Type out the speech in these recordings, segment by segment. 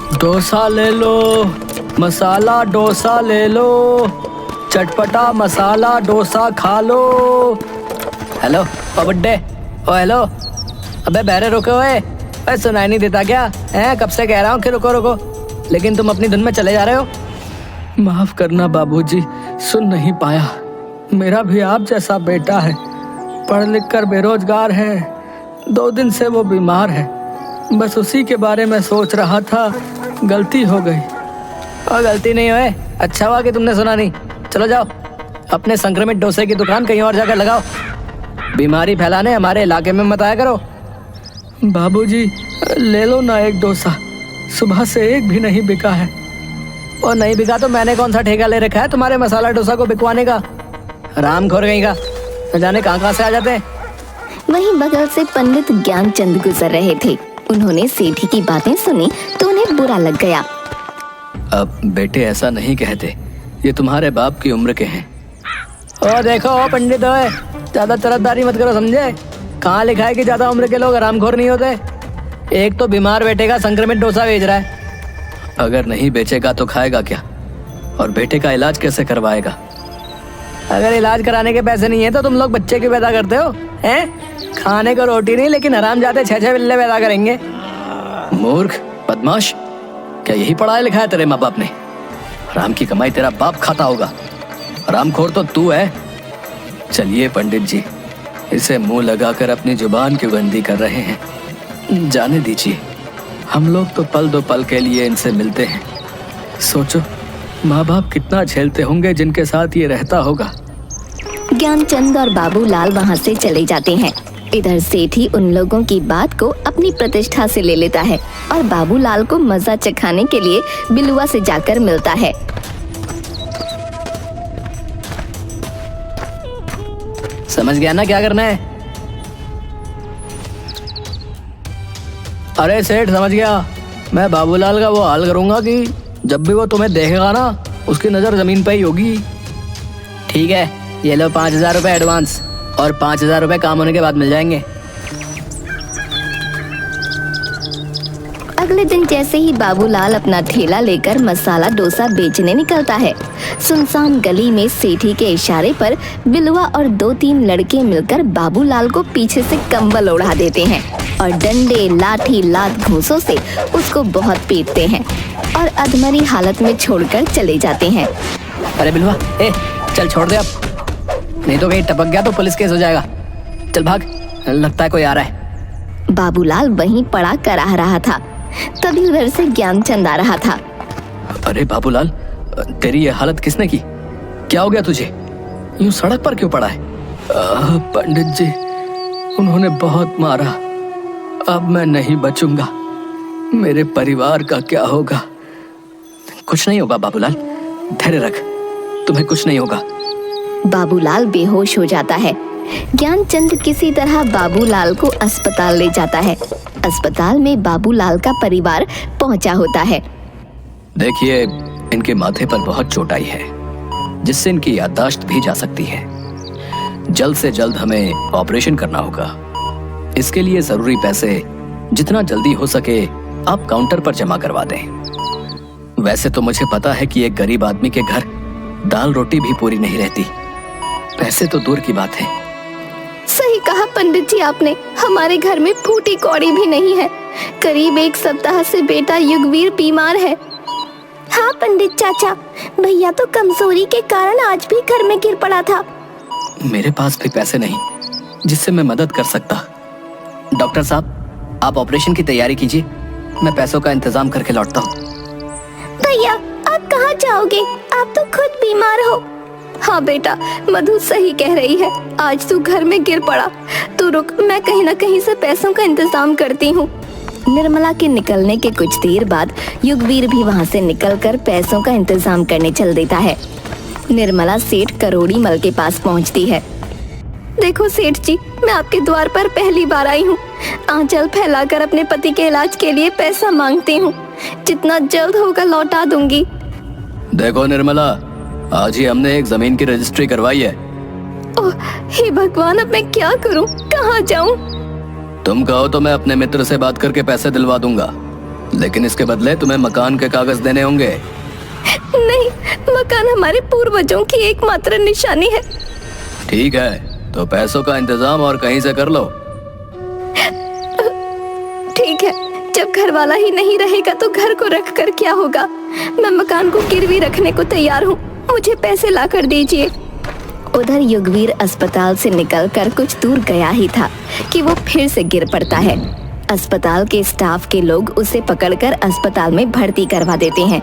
डोसा ले लो, मसाला डोसा ले लो, चटपटा मसाला डोसा खा लो। हेलो ओ बुड्ढे, ओ हेलो। अबे बहरे रुके हुए, सुनाई नहीं देता क्या है? कब से कह रहा हूँ कि रुको रुको, लेकिन तुम अपनी धुन में चले जा रहे हो। माफ करना बाबूजी, सुन नहीं पाया। मेरा भी आप जैसा बेटा है, पढ़ लिख कर बेरोजगार है। 2 दिन से वो बीमार है, बस उसी के बारे में सोच रहा था। गलती हो गई। और गलती नहीं हुए, अच्छा हुआ कि तुमने सुना नहीं। चलो जाओ, अपने संक्रमित डोसे की दुकान कहीं और जाकर लगाओ। बीमारी फैलाने हमारे इलाके में मत आया करो। बाबूजी ले लो ना एक डोसा, सुबह से एक भी नहीं बिका है। और नहीं बिका तो मैंने कौन सा ठेका ले रखा है तुम्हारे मसाला डोसा को बिकवाने का? रामखोर कहीं का, न जाने कहाँ से आ जाते हैं। वहीं बगल से पंडित ज्ञानचंद गुजर रहे थे। उन्होंने सेठी की बातें सुनी तो उन्हें बुरा लग गया। अब बेटे ऐसा नहीं कहते, ये तुम्हारे बाप की उम्र के हैं। ओ देखो पंडित, ज्यादा तरफदारी मत करो, समझे? कहाँ लिखा है कि ज्यादा उम्र के लोग आरामखोर नहीं होते? एक तो बीमार बेटे का संक्रमित डोसा बेच रहा है। अगर नहीं बेचेगा तो खाएगा क्या? और बेटे का इलाज कैसे करवाएगा? अगर इलाज कराने के पैसे नहीं है तो तुम लोग बच्चे क्यों पैदा करते हो हैं? खाने को रोटी नहीं, लेकिन हराम जाते 6-6 बिल्ले पैदा करेंगे। मूर्ख बदमाश, क्या यही पढ़ाया लिखा है तेरे माँ बाप ने? हराम की कमाई तेरा बाप खाता होगा, हरामखोर तो तू है। चलिए पंडित जी, इसे मुंह लगाकर अपनी जुबान क्यों गंदी कर रहे हैं? जाने दीजिए, हम लोग तो पल दो पल के लिए इनसे मिलते हैं। सोचो माँ बाप कितना झेलते होंगे जिनके साथ ये रहता होगा। ज्ञानचंद और बाबूलाल वहाँ से चले जाते हैं। इधर सेठी उन लोगों की बात को अपनी प्रतिष्ठा से ले लेता है और बाबूलाल को मजा चखाने के लिए बिलुआ से जाकर मिलता है। समझ गया ना क्या करना है? अरे सेठ समझ गया, मैं बाबूलाल का वो हाल करूंगा कि जब भी वो तुम्हें देखेगा ना, उसकी नजर जमीन पे ही होगी। ठीक है, ये लो 5,000 रुपए एडवांस, और 5,000 रुपए काम होने के बाद मिल जाएंगे। अगले दिन जैसे ही बाबूलाल अपना ठेला लेकर मसाला डोसा बेचने निकलता है, सुनसान गली में सेठी के इशारे पर बिलुआ और 2-3 लड़के मिलकर बाबूलाल को पीछे से कंबल उड़ा देते हैं और डंडे, लाठी, लात, घूंसों से उसको बहुत पीटते हैं और अधमरी हालत में छोड़कर चले जाते हैं। अरे बिलुआ, चल छोड़ दे अब, नहीं तो कहीं टपक गया तो पुलिस केस हो जाएगा। चल भाग, लगता है कोई आ रहा है। बाबूलाल वहीं पड़ा कराह रहा था, तभी उधर से ज्ञानचंद आ रहा था। अरे बाबूलाल, तेरी ये हालत किसने की? क्या हो गया तुझे? यूं सड़क पर क्यों पड़ा है? पंडित जी, उन्होंने बहुत मारा, अब मैं नहीं बचूंगा। मेरे परिवार का क्या होगा? कुछ नहीं होगा बाबूलाल, धैर्य रख, तुम्हें कुछ नहीं होगा। बाबूलाल बेहोश हो जाता है। ज्ञानचंद किसी तरह बाबूलाल को अस्पताल ले जाता है। अस्पताल में बाबूलाल का परिवार पहुंचा होता है। देखिए, इनके माथे पर बहुत चोट आई है, जिससे इनकी याददाश्त भी जा सकती है। जल्द से जल्द हमें ऑपरेशन करना होगा। इसके लिए जरूरी पैसे जितना जल्दी हो सके आप काउंटर पर जमा करवा दें। वैसे तो मुझे पता है कि एक गरीब आदमी के घर दाल रोटी भी पूरी नहीं रहती, पैसे तो दूर की बात है। सही कहा पंडित जी आपने, हमारे घर में फूटी कौड़ी भी नहीं है। करीब 1 सप्ताह से बेटा युगवीर बीमार है। हाँ पंडित चाचा, भैया तो कमजोरी के कारण आज भी घर में गिर पड़ा था। मेरे पास भी पैसे नहीं जिससे मैं मदद कर सकता। डॉक्टर साहब, आप ऑपरेशन की तैयारी कीजिए, मैं पैसों का इंतजाम करके लौटता हूँ। भैया आप कहाँ जाओगे? आप तो खुद बीमार हो। हाँ बेटा, मधु सही कह रही है, आज तू घर में गिर पड़ा। तू रुक, मैं कहीं न कहीं से पैसों का इंतजाम करती हूँ। निर्मला के निकलने के कुछ देर बाद युगवीर भी वहाँ से निकलकर पैसों का इंतजाम करने चल देता है। निर्मला सेठ करोड़ी मल के पास पहुँचती है। देखो सेठ जी, मैं आपके द्वार पर पहली बार आई हूँ। आंचल फैलाकर अपने पति के इलाज के लिए पैसा मांगती हूँ, जितना जल्द होगा लौटा दूंगी। देखो निर्मला, आज ही हमने एक जमीन की रजिस्ट्री करवाई है। ओह हे भगवान, अब मैं क्या करूं, कहाँ जाऊं? तुम कहो तो मैं अपने मित्र से बात करके पैसे दिलवा दूंगा। लेकिन इसके बदले तुम्हें मकान के कागज देने होंगे। नहीं, मकान हमारे पूर्वजों की एकमात्र निशानी है। ठीक है, तो पैसों का इंतजाम और कहीं से कर लो। ठीक है, जब घर वाला ही नहीं रहेगा तो घर को रख कर क्या होगा। मैं मकान को गिरवी रखने को तैयार हूँ, मुझे पैसे ला कर दीजिए। उधर युगवीर अस्पताल से निकलकर कुछ दूर गया ही था कि वो फिर से गिर पड़ता है। अस्पताल के स्टाफ के लोग उसे पकड़कर अस्पताल में भर्ती करवा देते हैं।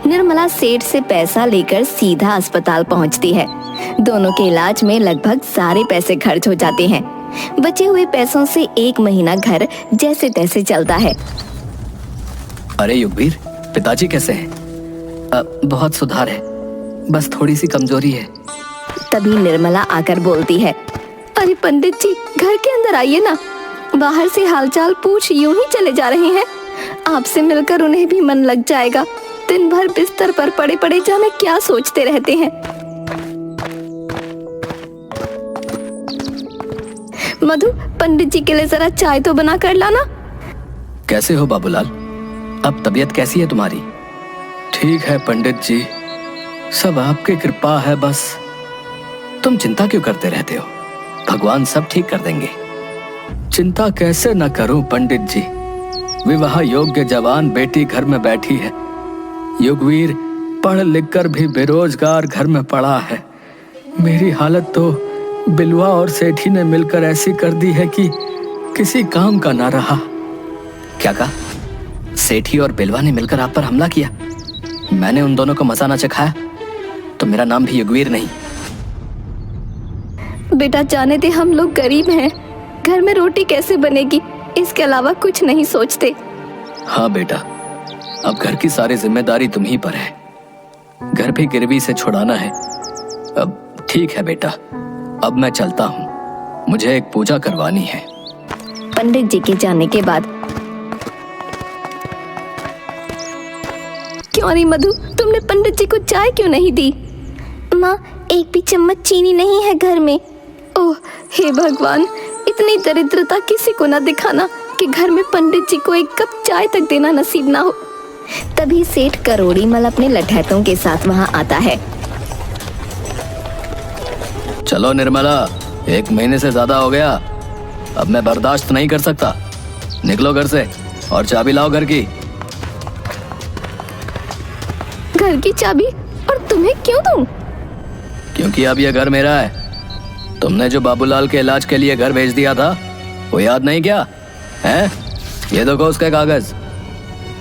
निर्मला सेठ से पैसा लेकर सीधा अस्पताल पहुंचती है। दोनों के इलाज में लगभग सारे पैसे खर्च हो जाते हैं। बचे हुए पैसों से 1 महीना घर जैसे तैसे चलता है। अरे युगवीर, पिताजी कैसे हैं? बहुत सुधार है, बस थोड़ी सी कमजोरी है। तभी निर्मला आकर बोलती है, अरे पंडित जी, घर के अंदर आइए ना। बाहर से हालचाल पूछ यूं ही चले जा रहे हैं। आपसे मिलकर उन्हें भी मन लग जाएगा। दिन भर बिस्तर पर पड़े पड़े जाने क्या सोचते रहते हैं। मधु, पंडित जी के लिए जरा चाय तो बना कर लाना। कैसे हो बाबूलाल? अब तबीयत कैसी है तुम्हारी? ठीक है पंडित जी, सब आपकी कृपा है। बस तुम चिंता क्यों करते रहते हो? भगवान सब ठीक कर देंगे। चिंता कैसे न करूं पंडित जी, विवाह योग्य जवान बेटी घर में बैठी है। युगवीर पढ़ लिख कर भी बेरोजगार घर में पड़ा है। मेरी हालत तो बिलवा और सेठी ने मिलकर ऐसी कर दी है कि किसी काम का ना रहा। क्या कहा? सेठी और बिलवा ने मिलकर आप पर हमला किया? मैंने उन दोनों को मजा ना चखाया तो मेरा नाम भी युगवीर नहीं। बेटा, जाने दे, हम लोग गरीब हैं, घर में रोटी कैसे बनेगी, इसके अलावा कुछ नहीं सोचते। हाँ बेटा, अब घर की सारी जिम्मेदारी तुम ही पर है। घर भी गिरवी से छुड़ाना है। अब ठीक है बेटा, अब मैं चलता हूँ, मुझे एक पूजा करवानी है। पंडित जी के जाने के बाद, क्यों नहीं मधु, तुमने पंडित जी को चाय क्यों नहीं दी? माँ, एक भी चम्मच चीनी नहीं है घर में। ओह हे भगवान, इतनी दरिद्रता किसी को ना दिखाना कि घर में पंडित जी को एक कप चाय तक देना नसीब ना हो। तभी सेठ करोड़ीमल अपने लठैतों के साथ वहाँ आता है। चलो निर्मला, 1 महीने से ज्यादा हो गया, अब मैं बर्दाश्त नहीं कर सकता। निकलो घर से और चाबी लाओ घर की। घर की चाबी? और तुम्हें क्यों दूं? क्योंकि अब यह घर मेरा है। तुमने जो बाबूलाल के इलाज के लिए घर भेज दिया था, वो याद नहीं क्या है? ये देखो उसके कागज।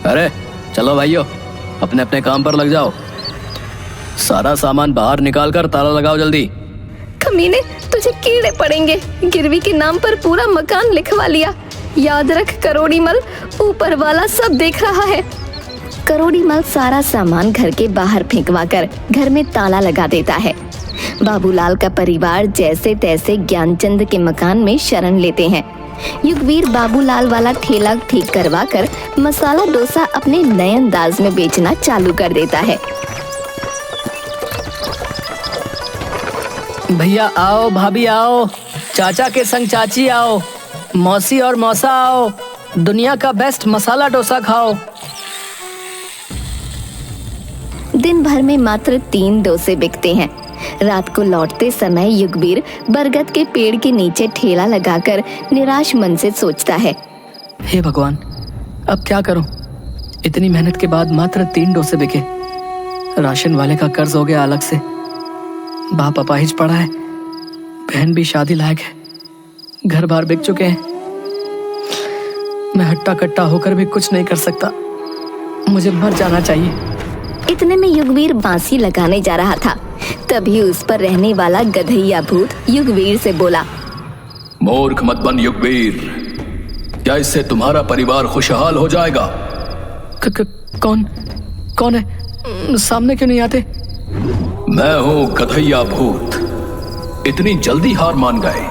अरे चलो भाइयों, अपने अपने काम पर लग जाओ। सारा सामान बाहर निकाल कर ताला लगाओ जल्दी। कमीने, तुझे कीड़े पड़ेंगे। गिरवी के नाम पर पूरा मकान लिखवा लिया। याद रख करोड़ीमल, ऊपर वाला सब देख रहा है। करोड़ीमल सारा सामान घर के बाहर फेंकवा कर घर में ताला लगा देता है। बाबूलाल का परिवार जैसे तैसे ज्ञानचंद के मकान में शरण लेते हैं। युगवीर बाबूलाल वाला ठेला ठीक करवा कर मसाला डोसा अपने नए अंदाज में बेचना चालू कर देता है। भैया आओ, भाभी आओ, चाचा के संग चाची आओ, मौसी और मौसा आओ, दुनिया का बेस्ट मसाला डोसा खाओ। दिन भर में मात्र 3 डोसे बिकते हैं। रात को लौटते समय युगवीर बरगद के पेड़ के नीचे ठेला लगाकर निराश मन से सोचता है, हे भगवान, अब क्या करूं? इतनी मेहनत के बाद मात्र 3 डोसे बिके। राशन वाले का कर्ज हो गया अलग से। बाप अपाहिज पड़ा है, बहन भी शादी लायक है, घर बार बिक चुके हैं। मैं हट्टा कट्टा होकर भी कुछ नहीं कर सकता। मुझे मर जाना चाहिए। इतने में युगवीर बांसी लगाने जा रहा था। तभी उस पर रहने वाला गधैया भूत युगवीर से बोला, मूर्ख मत बन युगवीर, क्या इससे तुम्हारा परिवार खुशहाल हो जाएगा? कौन है? सामने क्यों नहीं आते? मैं हूं गधैया भूत। इतनी जल्दी हार मान गए?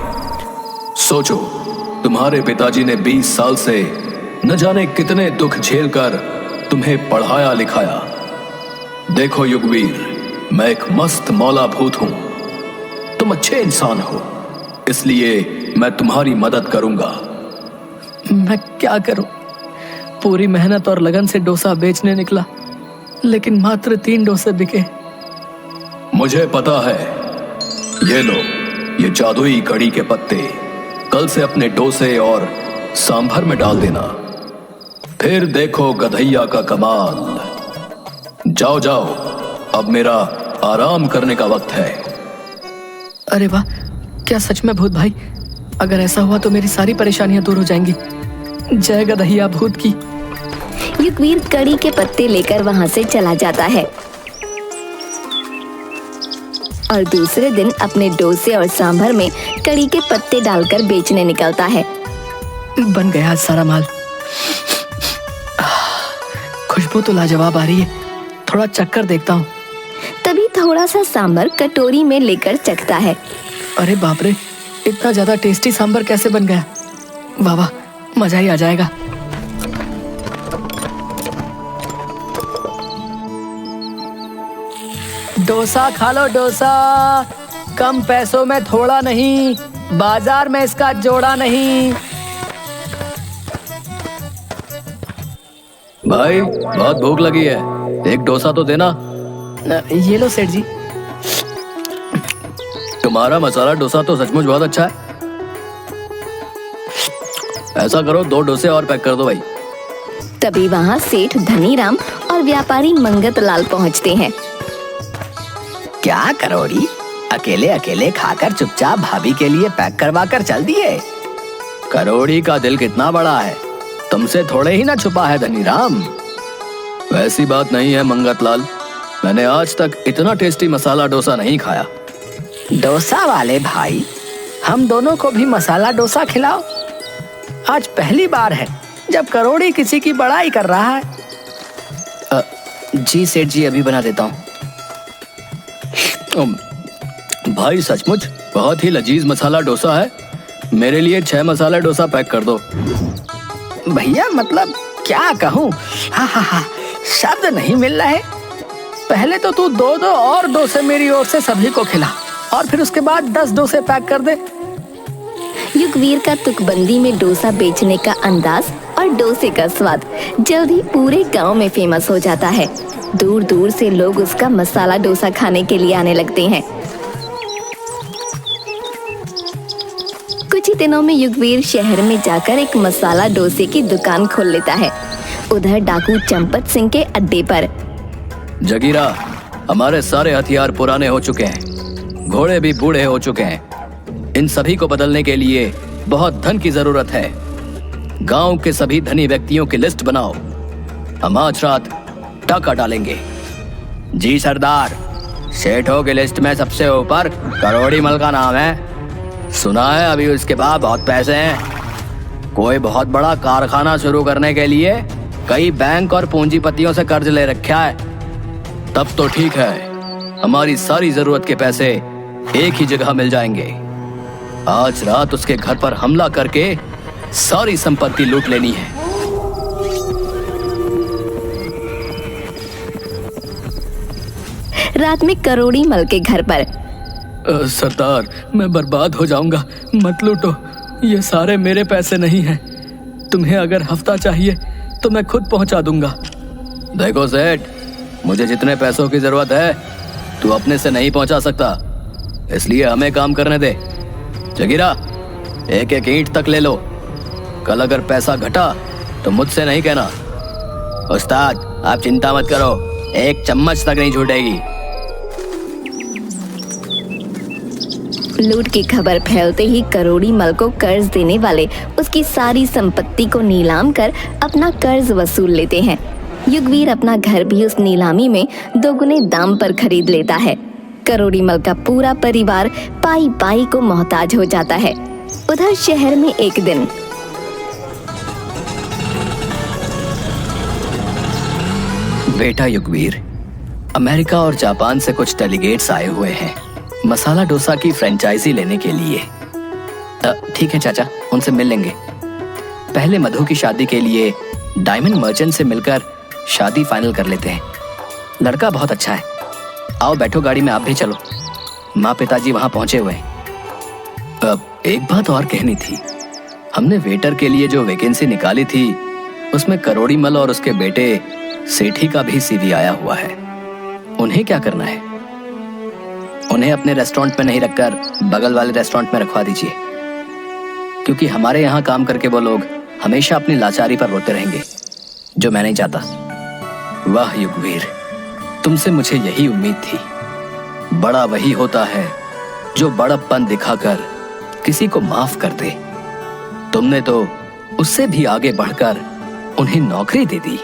सोचो, तुम्हारे पिताजी ने 20 साल से न जाने कितने दुख झेलकर तुम्हें पढ़ाया लिखाया। देखो युगवीर, मैं एक मस्त मौला भूत हूं। तुम अच्छे इंसान हो, इसलिए मैं तुम्हारी मदद करूंगा। मैं क्या करूं? पूरी मेहनत और लगन से डोसा बेचने निकला, लेकिन मात्र 3 डोसे बिके। मुझे पता है। ये लो, ये जादुई कड़ी के पत्ते कल से अपने डोसे और सांभर में डाल देना। फिर देखो गधैया का कमाल। जाओ जाओ, अब मेरा आराम करने का वक्त है। अरे वाह, क्या सच में भूत भाई? अगर ऐसा हुआ तो मेरी सारी परेशानियां दूर हो जाएंगी। जय गधैया भूत की। युगवीर कड़ी के पत्ते लेकर वहां से चला जाता है और दूसरे दिन अपने डोसे और सांभर में कड़ी के पत्ते डालकर बेचने निकलता है। बन गया आज सारा माल। खुशबू तो लाजवाब आ रही है, थोड़ा चक्कर देखता हूँ। तभी थोड़ा सा सांभर कटोरी में लेकर चखता है। अरे बाप रे, इतना ज्यादा टेस्टी सांभर कैसे बन गया? वाह वाह, मजा ही आ जाएगा। डोसा खा लो डोसा, कम पैसों में थोड़ा नहीं, बाजार में इसका जोड़ा नहीं। भाई बहुत भूख लगी है, एक डोसा तो देना। ये लो सेठ जी। तुम्हारा मसाला डोसा तो सचमुच बहुत अच्छा है। ऐसा करो 2 डोसे और पैक कर दो भाई। तभी वहाँ सेठ धनीराम और व्यापारी मंगत लाल पहुँचते हैं। क्या करोड़ी, अकेले अकेले खाकर चुपचाप भाभी के लिए पैक करवा कर चल दिए? करोड़ी का दिल कितना बड़ा है, तुमसे थोड़े ही ना छुपा है धनीराम। वैसी बात नहीं है मंगतलाल, मैंने आज तक इतना टेस्टी मसाला डोसा नहीं खाया। डोसा वाले भाई, हम दोनों को भी मसाला डोसा खिलाओ। आज पहली बार है जब करोड़ी किसी की बड़ाई कर रहा है। जी सेठ जी, अभी बना देता हूँ। भाई सचमुच बहुत ही लजीज मसाला डोसा है, मेरे लिए 6 मसाला डोसा पैक कर दो। भैया मतलब क्या कहूँ, हाँ हाँ हाँ, शब्द नहीं मिल रहे। पहले तो तू 2 और डोसे मेरी ओर से सभी को खिला, और फिर उसके बाद 10 डोसे पैक कर दे। युगवीर का तुकबंदी में डोसा बेचने का अंदाज और डोसे का स्वाद जल्द ही पूरे गांव में फेमस हो जाता है। दूर दूर से लोग उसका मसाला डोसा खाने के लिए आने लगते हैं। कुछ ही दिनों में युगवीर शहर में जाकर एक मसाला डोसे की दुकान खोल लेता है। उधर डाकू चंपत सिंह के अड्डे पर जगीरा, हमारे सारे हथियार पुराने हो चुके हैं, घोड़े भी बूढ़े हो चुके हैं। इन सभी को बदलने के लिए बहुत धन की जरूरत है। गांव के सभी धनी व्यक्तियों की लिस्ट बनाओ, हम आज रात टाका डालेंगे। जी सरदार, सेठों की लिस्ट में सबसे ऊपर करोड़ी मल का नाम है। सुना है अभी उसके पास बहुत पैसे हैं। कोई बहुत बड़ा कारखाना शुरू करने के लिए कई बैंक और पूंजीपतियों से कर्ज ले रखा है। तब तो ठीक है, हमारी सारी जरूरत के पैसे एक ही जगह मिल जाएंगे। आज रात उसके घर पर हमला करके सारी संपत्ति लूट लेनी है। रात में करोड़ी मल के घर पर सरदार, मैं बर्बाद हो जाऊंगा, मत लूटो, ये सारे मेरे पैसे नहीं हैं। तुम्हें अगर हफ्ता चाहिए तो मैं खुद पहुंचा दूंगा। देखो सेठ, मुझे जितने पैसों की जरूरत है तू अपने से नहीं पहुंचा सकता, इसलिए हमें काम करने दे। जगीरा, एक एक ईंट तक ले लो। कल अगर पैसा घटा तो मुझसे नहीं कहना। उस्ताद, आप चिंता मत करो, एक चम्मच तक नहीं छूटेगी। लूट की खबर फैलते ही करोड़ी मल को कर्ज देने वाले उसकी सारी संपत्ति को नीलाम कर अपना कर्ज वसूल लेते हैं। युगवीर अपना घर भी उस नीलामी में 2 गुने दाम पर खरीद लेता है। करोड़ी मल का पूरा परिवार पाई पाई को मोहताज हो जाता है। उधर शहर में एक दिन बेटा युगवीर, अमेरिका और जापान से कुछ डेलीगेट्स आए हुए हैं मसाला डोसा की फ्रेंचाइजी लेने के लिए। ठीक है चाचा, उनसे मिल लेंगे। पहले मधु की शादी के लिए डायमंड मर्चेंट से मिलकर शादी फाइनल कर लेते हैं। लड़का बहुत अच्छा है। आओ बैठो गाड़ी में, आप भी चलो। माँ पिताजी वहां पहुंचे हुए हैं। एक बात और कहनी थी, हमने वेटर के लिए जो वैकेंसी निकाली थी उसमें करोड़ीमल और उसके बेटे सेठी का भी सीवी आया हुआ है। उन्हें क्या करना है? उन्हें अपने रेस्टोरेंट में नहीं रखकर बगल वाले रेस्टोरेंट में रखवा दीजिए, क्योंकि हमारे यहाँ काम करके वो लोग हमेशा अपनी लाचारी पर रोते रहेंगे, जो मैं नहीं चाहता। वाह युगवीर, तुमसे मुझे यही उम्मीद थी। बड़ा वही होता है जो बड़प्पन दिखाकर किसी को माफ कर दे। तुमने तो उससे भी आगे बढ़कर उन्हें नौकरी दे दी।